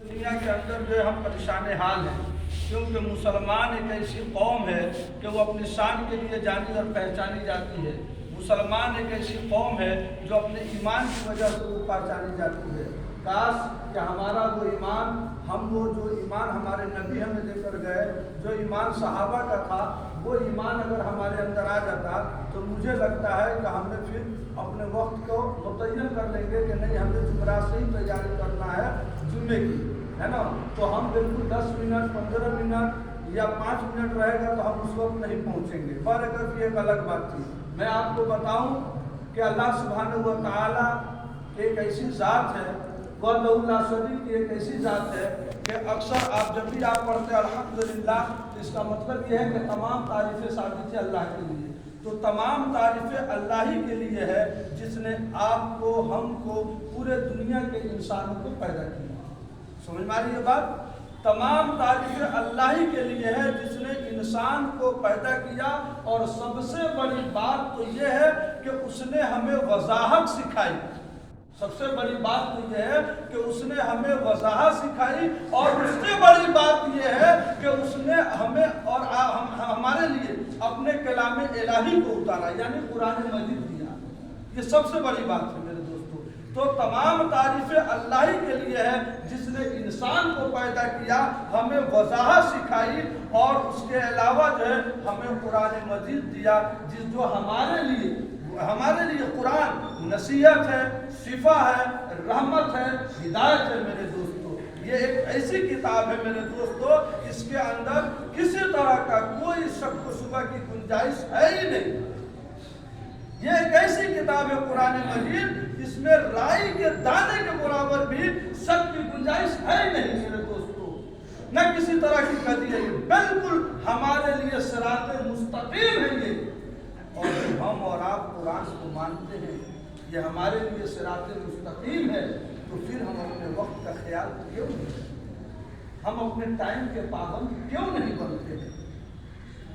دنیا کے اندر جو ہے ہم پریشان حال ہیں، کیونکہ مسلمان ایک ایسی قوم ہے کہ وہ اپنی شان کے لیے جانی اور پہچانی جاتی ہے۔ مسلمان ایک ایسی قوم ہے جو اپنے ایمان کی وجہ سے وہ پہچانی جاتی ہے۔ کاش کہ ہمارا وہ ایمان، جو ایمان ہمارے نبی ہمیں دے کر گئے، جو ایمان صحابہ کا تھا، وہ ایمان اگر ہمارے اندر آ جاتا تو مجھے لگتا ہے کہ ہم نے پھر اپنے وقت کو متعین کر لیں گے کہ نہیں، ہمیں جمعرات سے ہی تیاری کرنا ہے جمعے کی، ہے نا۔ تو ہم بالکل 10 منٹ 15 منٹ یا 5 منٹ رہے گا تو ہم اس وقت نہیں پہنچیں گے، پر اگر یہ ایک الگ بات تھی۔ میں آپ کو بتاؤں کہ اللہ سبحانہ و تعالیٰ ایک ایسی ذات ہے، وحدہ لا شریک کی ایک ایسی ذات ہے کہ اکثر آپ جب بھی آپ پڑھتے ہیں الحمدللہ، اس کا مطلب یہ ہے کہ تمام تعریفیں ثابت ہے اللہ کے لیے۔ تو تمام تعریفیں اللہ ہی کے لیے ہے جس نے آپ کو، ہم کو، پورے دنیا کے انسانوں کو پیدا کیا۔ سمجھ میں آ رہی ہے بات؟ تمام تعریفیں اللہ ہی کے لیے ہے جس نے انسان کو پیدا کیا، اور سب سے بڑی بات تو یہ ہے کہ اس نے ہمیں وضاحت سکھائی۔ سب سے بڑی بات تو یہ ہے کہ اس نے ہمیں وضاحت سکھائی، اور اس سے بڑی بات یہ ہے کہ اس نے ہمیں اور ہمارے لیے اپنے کلام الہی کو اتارا، یعنی قرآن مجید دیا۔ یہ سب سے بڑی بات ہے میرے دوستو۔ تو تمام تعریفیں اللہ ہی کے لیے ہے جس نے انسان کو پیدا کیا، ہمیں وضاحت سکھائی، اور اس کے علاوہ جو ہے ہمیں قرآن مجید دیا، جو ہمارے لیے قرآن نصیحت ہے، شفا ہے، رحمت ہے، ہدایت ہے میرے دوستو۔ یہ ایک ایسی کتاب ہے میرے دوستو، اس کے اندر کسی طرح کا کوئی شک و شبہ کی گنجائش ہے ہی نہیں۔ یہ ایک ایسی کتاب ہے قرآن مجید، اس میں رائی کے دانے کے برابر بھی شک کی گنجائش ہے ہی نہیں میرے دوستو، نہ کسی طرح کی کدی ہے۔ بالکل ہمارے لیے صراط مستقیم ہے یہ، اور جب ہم اور آپ قرآن کو مانتے ہیں یہ ہمارے لیے صراط مستقیم ہے، تو پھر ہم اپنے وقت کا خیال کیوں نہیں، ہم اپنے ٹائم کے پابند کیوں نہیں بنتے ہیں؟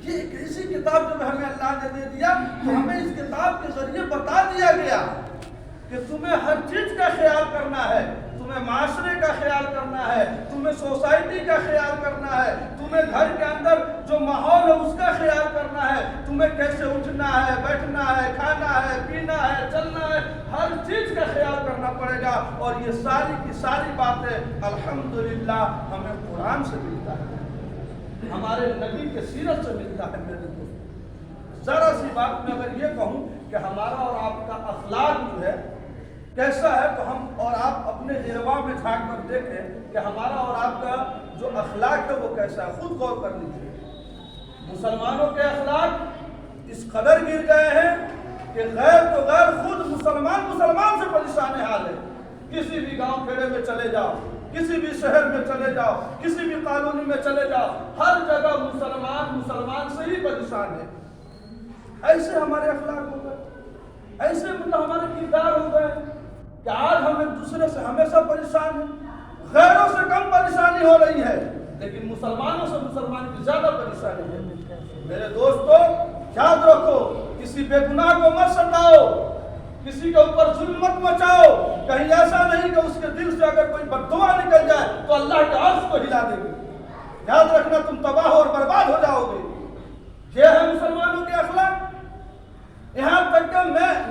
یہ ایک ایسی کتاب جب ہمیں اللہ نے دے دیا تو ہمیں اس کتاب کے ذریعے بتا دیا گیا کہ تمہیں ہر چیز کا خیال کرنا ہے، تمہیں معاشرے کا خیال کرنا ہے، تمہیں سوسائٹی کا خیال کرنا ہے، تمہیں گھر کے اندر جو ماحول ہے اس کا خیال کرنا ہے، تمہیں کیسے اٹھنا ہے، بیٹھنا ہے، کھانا ہے، پینا ہے، چلنا ہے، ہر چیز کا خیال کرنا پڑے گا۔ اور یہ ساری کی ساری باتیں الحمدللہ ہمیں قرآن سے ملتا ہے، ہمارے نبی کے سیرت سے ملتا ہے میرے دوست۔ ذرا سی بات میں اگر یہ کہوں کہ ہمارا اور آپ کا اخلاق جو ہے کیسا ہے، تو ہم اور آپ اپنے ارواح میں جھانک کر دیکھیں کہ ہمارا اور آپ کا جو اخلاق ہے وہ کیسا ہے، خود غور کر لیجیے۔ مسلمانوں کے اخلاق اس قدر گر گئے ہیں کہ غیر تو غیر خود مسلمان سے پریشان حال ہے۔ کسی بھی گاؤں کھیڑے میں چلے جاؤ، کسی بھی شہر میں چلے جاؤ، کسی بھی کالونی میں چلے جاؤ، ہر جگہ مسلمان سے ہی پریشان ہے۔ ایسے ہمارے اخلاق ہو گئے، ایسے ہمارے کردار ہو گئے کہ آج ہم ایک دوسرے سے ہمیشہ پریشان ہیں۔ غیروں سے کم پریشانی ہو رہی ہے، لیکن مسلمانوں سے مسلمان کی زیادہ پریشانی ہے۔ میرے دوستو یاد رکھو، کسی بے گناہ کو مت ستاؤ، کسی کے اوپر ظلم مت مچاؤ۔ کہیں ایسا نہیں کہ اس کے دل سے اگر کوئی بد دعا نکل جائے تو اللہ کے عرش کو ہلا دے گی۔ یاد رکھنا تم تباہ اور برباد ہو جاؤ گے۔ یہ ہے مسلمانوں کے اخلاق۔ یہاں تک کہ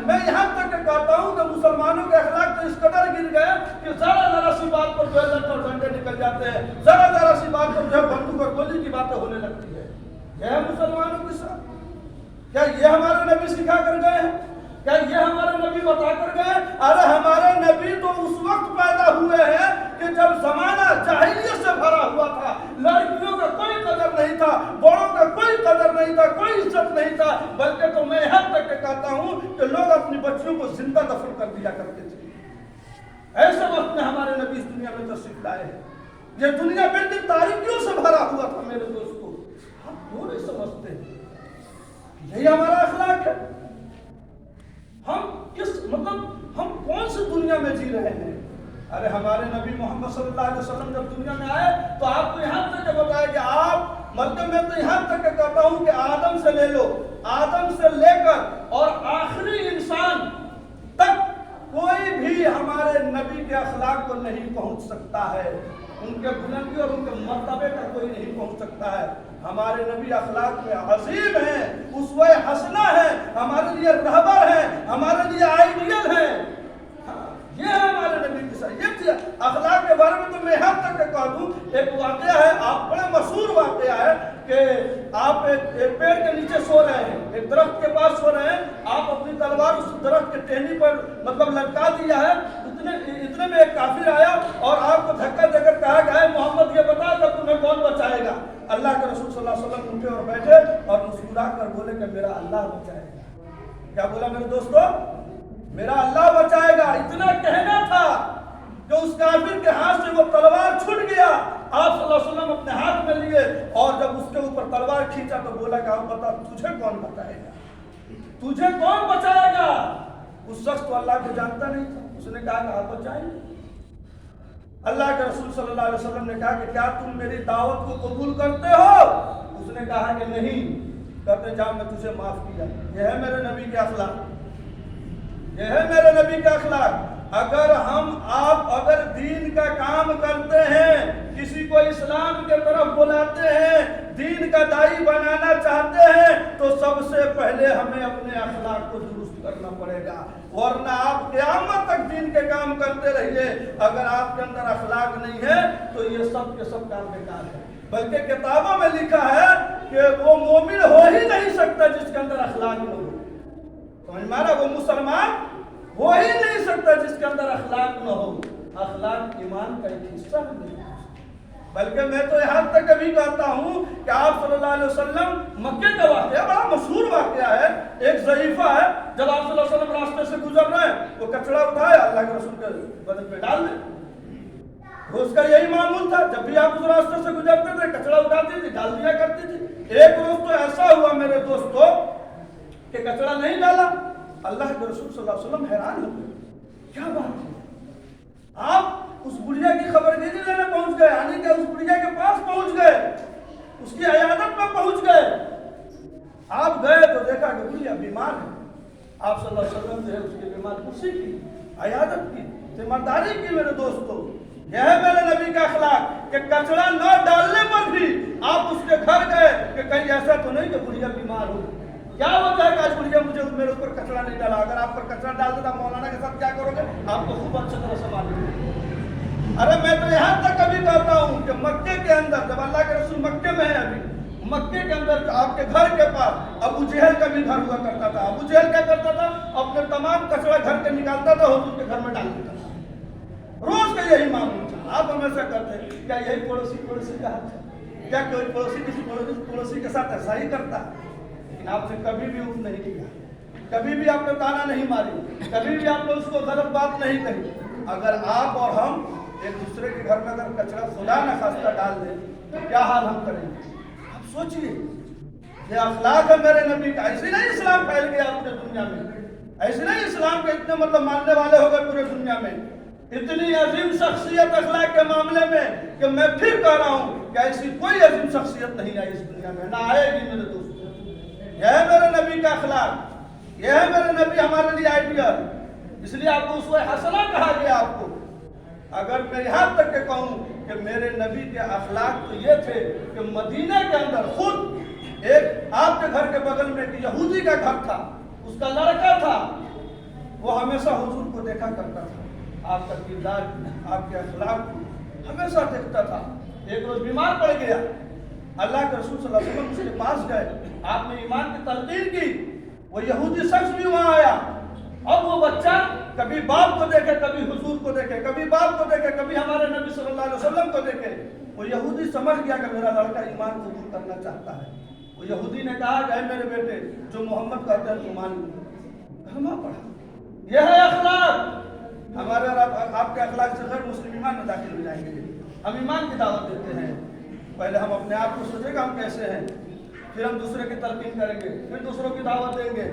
میں یہاں تک کہ کہتا ہوں کہ مسلمانوں کے اخلاق تو اس قدر گر گئے کہ ذرا سی بات پر جو ہے لڑ اور ڈنڈے نکل جاتے ہیں، ذرا سی بات پر جو ہے بندوق اور گولی کی باتیں ہونے لگتی ہے۔ یہ ہے مسلمانوں کے ساتھ۔ کیا یہ ہمارے نبی سکھا کر گئے ہیں؟ کیا یہ ہمارے نبی بتا کر گئے؟ ارے ہمارے نبی تو اس وقت پیدا ہوئے ہیں کہ جب زمانہ جاہلیت سے بھرا ہوا تھا، لڑکیوں کا کوئی قدر نہیں تھا، بڑوں کا کوئی قدر نہیں تھا، کوئی عزت نہیں تھا، بلکہ تو میں یہاں تک کہ کہتا ہوں کہ لوگ اپنی بچیوں کو زندہ دفن کر دیا کرتے تھے۔ ایسے وقت میں ہمارے نبی اس دنیا میں تشریف لائے ہیں۔ یہ دنیا بالکل تاریکیوں سے بھرا ہوا تھا میرے دوستو۔ ہم کیوں نہیں سمجھتے؟ یہی ہمارا اخلاق ہے۔ ہم کون سی دنیا میں جی رہے ہیں؟ ارے ہمارے نبی محمد صلی اللہ علیہ وسلم جب دنیا میں آئے تو آپ کو یہاں تک بتایا کہ آپ میں تو یہاں تک کہتا ہوں کہ آدم سے لے لو، آدم سے لے کر اور آخری انسان تک کوئی بھی ہمارے نبی کے اخلاق کو نہیں پہنچ سکتا ہے، ان کے بلندی اور ان کے مرتبے کا کوئی نہیں پہنچ سکتا ہے۔ ہمارے نبی اخلاق میں عظیم ہیں، اسوہ حسنہ ہیں، ہمارے لیے رہبر ہیں، ہمارے لیے آئیڈیل ہیں۔ یہ ہے ہمارے نبی کی صحیح یہ اخلاق کے بارے میں تو میں یہاں تک کہہ دوں، ایک واقعہ ہے، آپ بڑے مشہور واقعہ ہے کہ آپ ایک پیڑ کے نیچے سو رہے ہیں، ایک درخت کے پاس سو رہے ہیں، آپ اپنی تلوار اس درخت کے ٹہنی پر لٹکا دیا ہے، اتنے میں ایک کافر آیا اور آپ کو دھکا دے کر کہا کہ اے محمد یہ بتا کہ تمہیں کون بچائے گا؟ اللہ کے رسول صلی اللہ علیہ وسلم اٹھے اور بیٹھے اور مسکرا کر بولے کہ میرا اللہ بچائے گا۔ کیا بولا میرے دوستو؟ میرا اللہ بچائے گا۔ اتنا کہنا تھا کہ اس کافر کے ہاتھ سے وہ تلوار چھوٹ گیا، آپ صلی اللہ علیہ وسلم اپنے ہاتھ میں لیے اور جب اس کے اوپر تلوار کھینچا تو بولا کہ آپ بتا تجھے کون بچائے گا؟ تجھے کون بچائے گا؟ اس شخص تو اللہ کو جانتا نہیں تھا، اس نے کہا کہ آپ بچائیں گے۔ اللہ کے رسول صلی اللہ علیہ وسلم نے کہا کہ کیا تم میری دعوت کو قبول کرتے ہو؟ اس نے کہا کہ نہیں۔ کہتے جا میں تجھے معاف کیا۔ یہ ہے میرے نبی کے اخلاق، یہ ہے میرے نبی کا اخلاق۔ اگر دین کا کام کرتے ہیں، کسی کو اسلام کے طرف بلاتے ہیں، دین کا داعی بنانا چاہتے ہیں تو سب سے پہلے ہمیں اپنے اخلاق کو درست کرنا پڑے گا، ورنہ آپ قیامت تک دین کے کام کرتے رہیے، اگر آپ کے اندر اخلاق نہیں ہے تو یہ سب کے سب کام بیکار ہے۔ بلکہ کتابوں میں لکھا ہے کہ وہ مومن ہو ہی نہیں سکتا جس کے اندر اخلاق نہ ہو۔ سمجھ میں آ رہا؟ وہ مسلمان ہو ہی نہیں سکتا جس کے اندر اخلاق نہ ہو۔ اخلاق ایمان کا ایک حصہ نہیں ہے، بلکہ میں تو یہاں تک کبھی کہتا ہوں کہ آپ صلی اللہ علیہ وسلم مکے کا واقعہ بڑا مشہور واقعہ ہے، ایک ضعیفہ ہے، جب آپ صلی اللہ علیہ وسلم راستے سے گزر رہے ہیں وہ کچڑا اٹھایا اللہ کے رسول کے بدن پہ ڈال دے۔ روز کا یہی معمول تھا، جب بھی آپ اس راستے سے گزرتے تھے کچڑا اٹھاتی تھی ڈال دیا کرتی تھی۔ ایک روز تو ایسا ہوا میرے دوستو کہ کچڑا نہیں ڈالا، اللہ کے رسول صلی اللہ علیہ وسلم حیران ہو گئے، کیا بات ہے؟ آپ اس بڑھیا کی خبرگیری لینے پہنچ گئے، یعنی کہ اس بڑھیا کے پاس پہنچ گئے، اس کی عیادت میں پہنچ گئے۔ آپ گئے تو دیکھا کہ بڑھیا بیمار ہے، آپ صلی اللہ علیہ وسلم نے اس کی بیمار کرسی کی، عیادت کی، ذمہ کی۔ میرے دوستو یہ ہے میرے نبی کا اخلاق کہ کچڑا نہ ڈالنے پر بھی آپ اس کے گھر گئے کہ کہیں ایسا تو نہیں کہ بڑھیا بیمار ہو، کیا وجہ ہے کہ آج بڑھیا مجھے میرے اوپر کچڑا نہیں ڈالا؟ اگر آپ پر کچڑا ڈال دیتا مولانا کے ساتھ کیا کرو گے؟ آپ کو خوب اچھی طرح سے معلوم ہے۔ ارے میں تو یہاں تک کبھی کہتا ہوں کہ مکے کے اندر جب اللہ کے رسول مکے میں ہے، ابھی مکے کے اندر آپ کے گھر کے پاس ابو جہل کا بھی گھر ہوا کرتا تھا۔ ابو جہل کیا کرتا تھا؟ اپنے تمام کچڑا گھر کے نکالتا تھا، حضور کے گھر میں ڈال دیتا تھا، روز کا یہی معمول تھا۔ آپ ہمیشہ کرتے ہیں کیا یہی پڑوسی کا حق ہے؟ کیا کوئی پڑوسی کسی پڑوسی کے ساتھ ایسا ہی کرتا ہے؟ لیکن آپ سے کبھی بھی اف نہیں کیا، کبھی بھی آپ نے تانا نہیں ماری، کبھی بھی آپ نے اس کو غلط بات نہیں کہی۔ اگر آپ اور ہم ایک دوسرے کے گھر میں اگر کچرا خدا نہ خواستہ ڈال دیں تو کیا حال ہم کریں گے؟ آپ سوچئے، یہ اخلاق ہے میرے نبی کا۔ ایسے نہیں اسلام پھیل گیا پورے دنیا میں، ایسے نہیں اسلام کے اتنے ماننے والے ہو گئے پورے دنیا میں۔ اتنی عظیم شخصیت اخلاق کے معاملے میں کہ میں پھر کہہ رہا ہوں کہ ایسی کوئی عظیم شخصیت نہیں آئی اس دنیا میں، نہ آئے گی میرے دوست۔ یہ ہے میرے نبی کا اخلاق، یہ ہے میرے نبی ہمارے لیے آئیڈیل، اس لیے آپ کو اسوہ حسنہ کہا گیا۔ آپ کو اگر میں یہاں تک کہ کہوں کہ میرے نبی کے اخلاق تو یہ تھے کہ مدینہ کے اندر خود ایک آپ کے گھر کے بغل میں ایک یہودی کا گھر تھا، اس کا لڑکا تھا، وہ ہمیشہ حضور کو دیکھا کرتا تھا، آپ کا کردار آپ کے اخلاق کو ہمیشہ دیکھتا تھا۔ ایک روز بیمار پڑ گیا، اللہ کے رسول صلی اللہ علیہ وسلم اس کے پاس گئے، آپ نے ایمان کی تلقین کی، وہ یہودی شخص بھی وہاں آیا، اب وہ بچہ کبھی باپ کو دیکھے، کبھی حضور کو دیکھے، کبھی باپ کو دیکھے، کبھی ہمارے نبی صلی اللہ علیہ وسلم کو دیکھے۔ وہ یہودی سمجھ گیا کہ میرا لڑکا ایمان قبول کرنا چاہتا ہے۔ وہ یہودی نے کہا کہ اے میرے بیٹے جو محمد کہتے ہیں تو مان لو، کلمہ پڑھا۔ یہ ہے اخلاق ہمارے، اور آپ کے اخلاق سے غیر مسلم ایمان میں داخل ہو جائیں گے۔ ہم ایمان کی دعوت دیتے ہیں، پہلے ہم اپنے آپ کو سوچیں گا ہم کیسے ہیں، پھر ہم دوسرے کی تلقین کریں گے، پھر دوسروں کی دعوت دیں گے۔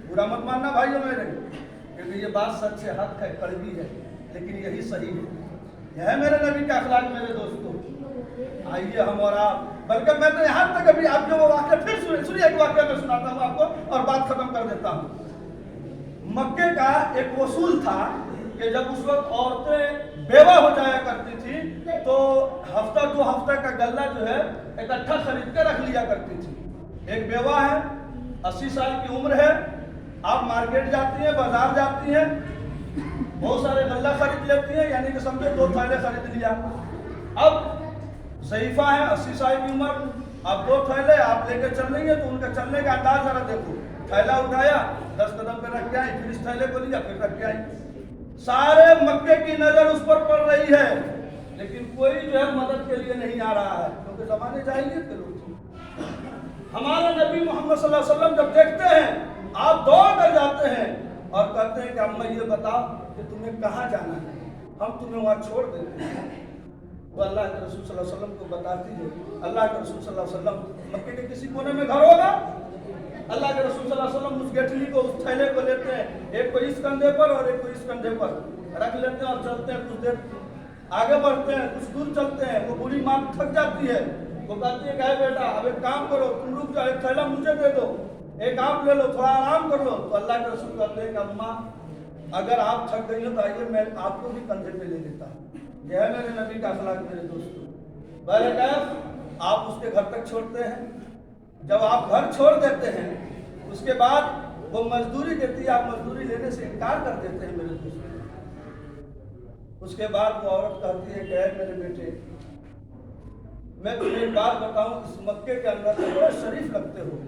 برا مت ماننا بھائیوں میرے، کیونکہ یہ بات سچ سے حق ہے، کڑوی ہے، لیکن یہی صحیح ہے۔ یہ ہے میرے نبی کا اخلاق میرے دوستوں۔ آئیے ہم اور آپ، بلکہ میں تو یہاں تک ابھی آپ جو وہ واقعہ پھر سنیے، ایک واقعہ میں سناتا ہوں آپ کو اور بات ختم کر دیتا ہوں۔ مکے کا ایک وصول تھا، کہ جب اس وقت عورتیں بیوہ ہو جایا کرتی تھی تو ہفتہ 2 ہفتہ کا غلہ جو ہے اکٹھا خرید کے رکھ لیا کرتی تھی۔ ایک بیوہ ہے، 80 سال کی عمر ہے، آپ مارکیٹ جاتی ہیں، بازار جاتی ہیں، بہت سارے غلہ خرید لیتی ہیں، یعنی کہ سمجھے 2 تھیلے خرید لیا۔ اب ضعیفہ ہے، 80 سال کی عمر، اب 2 تھیلے آپ لے کے چل رہی ہیں تو ان کا چلنے کا انداز ذرا دیکھو، تھیلا اٹھایا 10 قدم پہ رکھ کے آئی، پھر اس تھیلے کو لیا پھر رکھ کے آئی۔ سارے مکے کی نظر اس پر پڑ رہی ہے، لیکن کوئی جو ہے مدد کے لیے نہیں آ رہا ہے، کیونکہ زمانے جاہلیت کے لوگ تھے۔ ہمارے نبی محمد صلی اللہ علیہ وسلم جب دیکھتے ہیں آپ دوڑ کر جاتے ہیں اور کہتے ہیں کہ اماں یہ بتاؤ کہ تمہیں کہاں جانا ہے، ہم تمہیں وہاں چھوڑ دیتے ہیں۔ وہ اللہ کے رسول صلی اللہ علیہ وسلم کو بتاتی ہے۔ اللہ کے رسول صلی اللہ علیہ وسلم مکے کے کسی کونے میں گھر ہوگا، اللہ کے رسول صلی اللہ علیہ وسلم اس گٹھلی کو، اس تھیلے کو لیتے ہیں، ایک کو اس کندھے پر اور ایک کو اس کندھے پر رکھ لیتے ہیں اور چلتے ہیں، کچھ دیر آگے بڑھتے ہیں، کچھ دور چلتے ہیں۔ وہ بوڑھی ماں تھک جاتی ہے، وہ کہتی ہے کہ اے بیٹا اب ایک کام کرو، تم رک جاؤ، ایک تھیلا مجھے دے دو، ایک آپ لے لو، تھوڑا آرام کر لو۔ تو اللہ کے رسول کہتے ہیں کہ اماں اگر آپ تھک گئی ہو تو آئیے میں آپ کو بھی کندھے پہ لے لیتا ہوں۔ یہ ہے میرے نبی کا اخلاق میرے دوستوں۔ بہرکیف آپ اس کے گھر تک چھوڑتے ہیں، جب آپ گھر چھوڑ دیتے ہیں اس کے بعد وہ مزدوری دیتی ہے، آپ مزدوری لینے سے انکار کر دیتے ہیں میرے دوستوں۔ اس کے بعد وہ عورت کہتی ہے کہ اے میرے بیٹے میں تمہیں ایک بات بتاؤں، اس مکے کے اندر تو بڑے شریف لگتے ہو،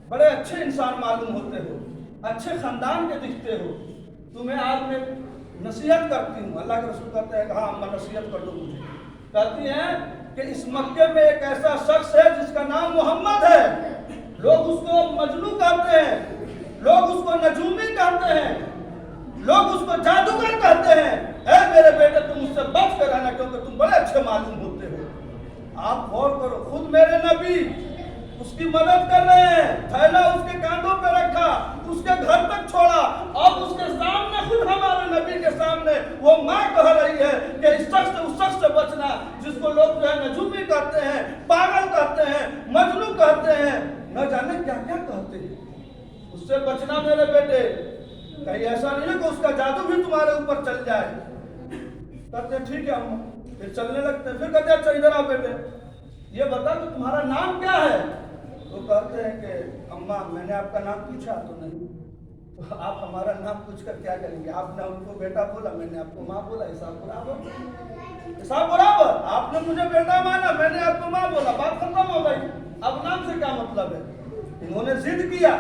بڑے اچھے انسان معلوم ہوتے ہو، اچھے خاندان کے دکھتے ہو، تمہیں آج میں نصیحت کرتی ہوں۔ اللہ کے رسول کہتے ہیں کہ ہاں اماں نصیحت کر دو مجھے۔ کہتی ہیں کہ اس مکے میں ایک ایسا شخص ہے جس کا نام محمد ہے، لوگ اس کو مجنو کہتے ہیں، لوگ اس کو نجومی کہتے ہیں، لوگ اس کو جادوگر کہتے ہیں۔ اے میرے بیٹے تم اس سے بچ کر رہنا کیونکہ تم بڑے اچھے معلوم ہوتے ہو۔ آپ غور کرو، خود میرے نبی اس کی مدد کر رہے ہیں، تھیلا اس کے کاندھوں پہ رکھا، اس کے گھر تک چھوڑا، اور اس کے سامنے خود ہمارے نبی کے سامنے وہ ماں کہہ رہی ہے کہ اس شخص سے بچنا جس کو لوگ جو ہے نجومی کہتے ہیں، پاگل کہتے ہیں، مجنو کہتے ہیں، نہ جانے کیا کیا کہتے ہیں۔ اس سے بچنا میرے بیٹے، کہیں ایسا نہیں ہے کہ اس کا جادو بھی تمہارے اوپر چل جائے۔ کہتے ہیں ٹھیک ہے اماں، پھر چلنے لگتے ہیں، پھر کہتے ہیں اچھا ادھر آؤ بیٹے، یہ بتا کہ تمہارا نام کیا ہے؟ وہ کہتے ہیں کہ اماں میں نے آپ کا نام پوچھا تو نہیں، تو آپ ہمارا نام پوچھ کر کیا کریں گے؟ آپ نے ان کو بیٹا بولا، میں نے آپ کو ماں بولا، حساب برابر، حساب برابر، آپ نے مجھے بیٹا مانا، میں نے آپ کو ماں بولا، بات ختم ہو گئی، اب نام سے کیا مطلب ہے؟ انہوں نے ضد کیا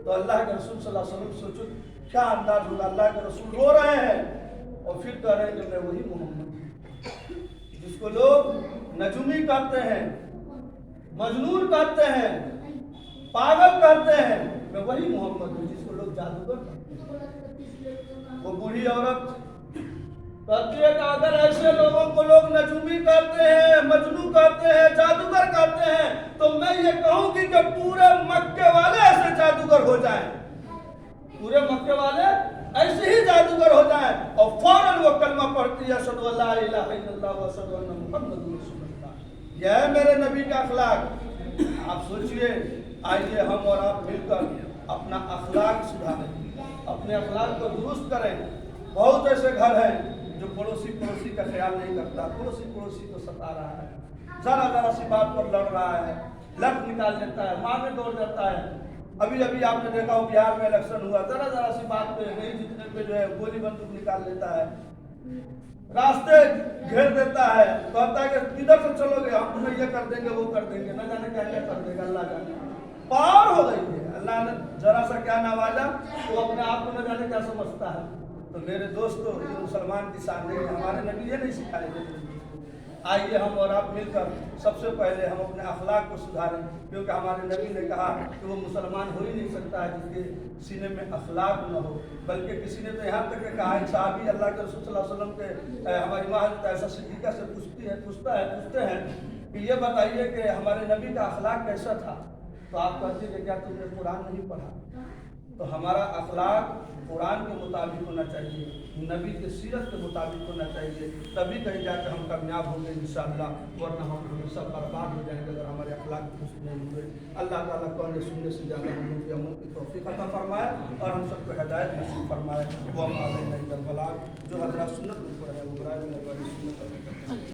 تو اللہ کے رسول صلی اللہ علیہ وسلم سوچو کیا انداز ہوگا، اللہ کے رسول رو رہے ہیں اور پھر کہہ رہے ہیں کہ میں وہی محمد جس کو لوگ نجومی کہتے ہیں، مجنون کہتے ہیں، پاگل کہتے ہیں، میں وہی محمد ہوں جس کو لوگ جادوگر کہتے ہیں۔ وہ بوڑھی عورت کہتی ہے کہ اگر ایسے لوگوں کو لوگ نجومی کہتے ہیں، مجنون کہتے ہیں، جادوگر کہتے ہیں تو میں یہ کہوں گی کہ پورے مکے والے ایسے جادوگر ہو جائیں، پورے مکے والے ایسے ہی جادوگر ہو جائیں، اور فوراً وہ کلمہ پڑھتی ہے اشہدو ان لا الہ الا اللہ و اشہدو ان محمد رسول اللہ۔ یہ ہے میرے نبی کا اخلاق۔ آپ سوچئے، آئیے ہم اور آپ مل کر اپنا اخلاق سدھاریں، اپنے اخلاق کو درست کریں۔ بہت ایسے گھر ہیں جو پڑوسی کا خیال نہیں کرتا، پڑوسی کو ستا رہا ہے، ذرا سی بات پر لڑ رہا ہے، لٹ نکال لیتا ہے، ماں میں دوڑ جاتا ہے۔ ابھی آپ نے دیکھا ہو بہار میں الیکشن ہوا، ذرا سی بات پہ نہیں جتنے پہ جو ہے گولی بندوق نکال لیتا ہے، راستے گھیر دیتا ہے، کہتا ہے کہ کدھر سے چلو گے، ہم تمہیں یہ کر دیں گے وہ کر دیں گے، نہ جانے کیا کیا کر دے گا، اللہ جانے پار ہو گئی ہے۔ اللہ نے ذرا سا کیا نوازا تو اپنے آپ کو نہ جانے کیا سمجھتا ہے۔ تو میرے دوستو، یہ مسلمان کی شان نہیں ہے، ہمارے نبی یہ نہیں سکھائے گئے۔ آئیے ہم اور آپ مل کر سب سے پہلے ہم اپنے اخلاق کو سدھاریں، کیونکہ ہمارے نبی نے کہا کہ وہ مسلمان ہو ہی نہیں سکتا ہے جس کے سینے میں اخلاق نہ ہو۔ بلکہ کسی نے تو یہاں تک کہا ہے، صحابی اللہ کے رسول صلی اللہ علیہ وسلم کے ہماری ماں حضرت عائشہ صدیقہ سے پوچھتے ہیں کہ یہ بتائیے کہ ہمارے نبی کا اخلاق کیسا تھا؟ تو آپ کہتے ہیں کہ کیا تم نے قرآن نہیں پڑھا؟ تو ہمارا اخلاق قرآن کے مطابق ہونا چاہیے، نبی کے سیرت کے مطابق ہونا چاہیے، تبھی کہیں جا کے ہم کامیاب ہوں گے انشاءاللہ، ورنہ ہم سب برباد ہو جائیں گے اگر ہمارے اخلاق درست نہیں ہوئے۔ اللہ تعالیٰ قول سننے سے زیادہ ہم لوگ کے عمل کی توفیق عطا فرمائے اور ہم سب کو ہدایت نصیب فرمائے۔ وما علینا الا البلاغ، جو حضرات سنت میں پڑھے ہیں وہ برائے میں سنت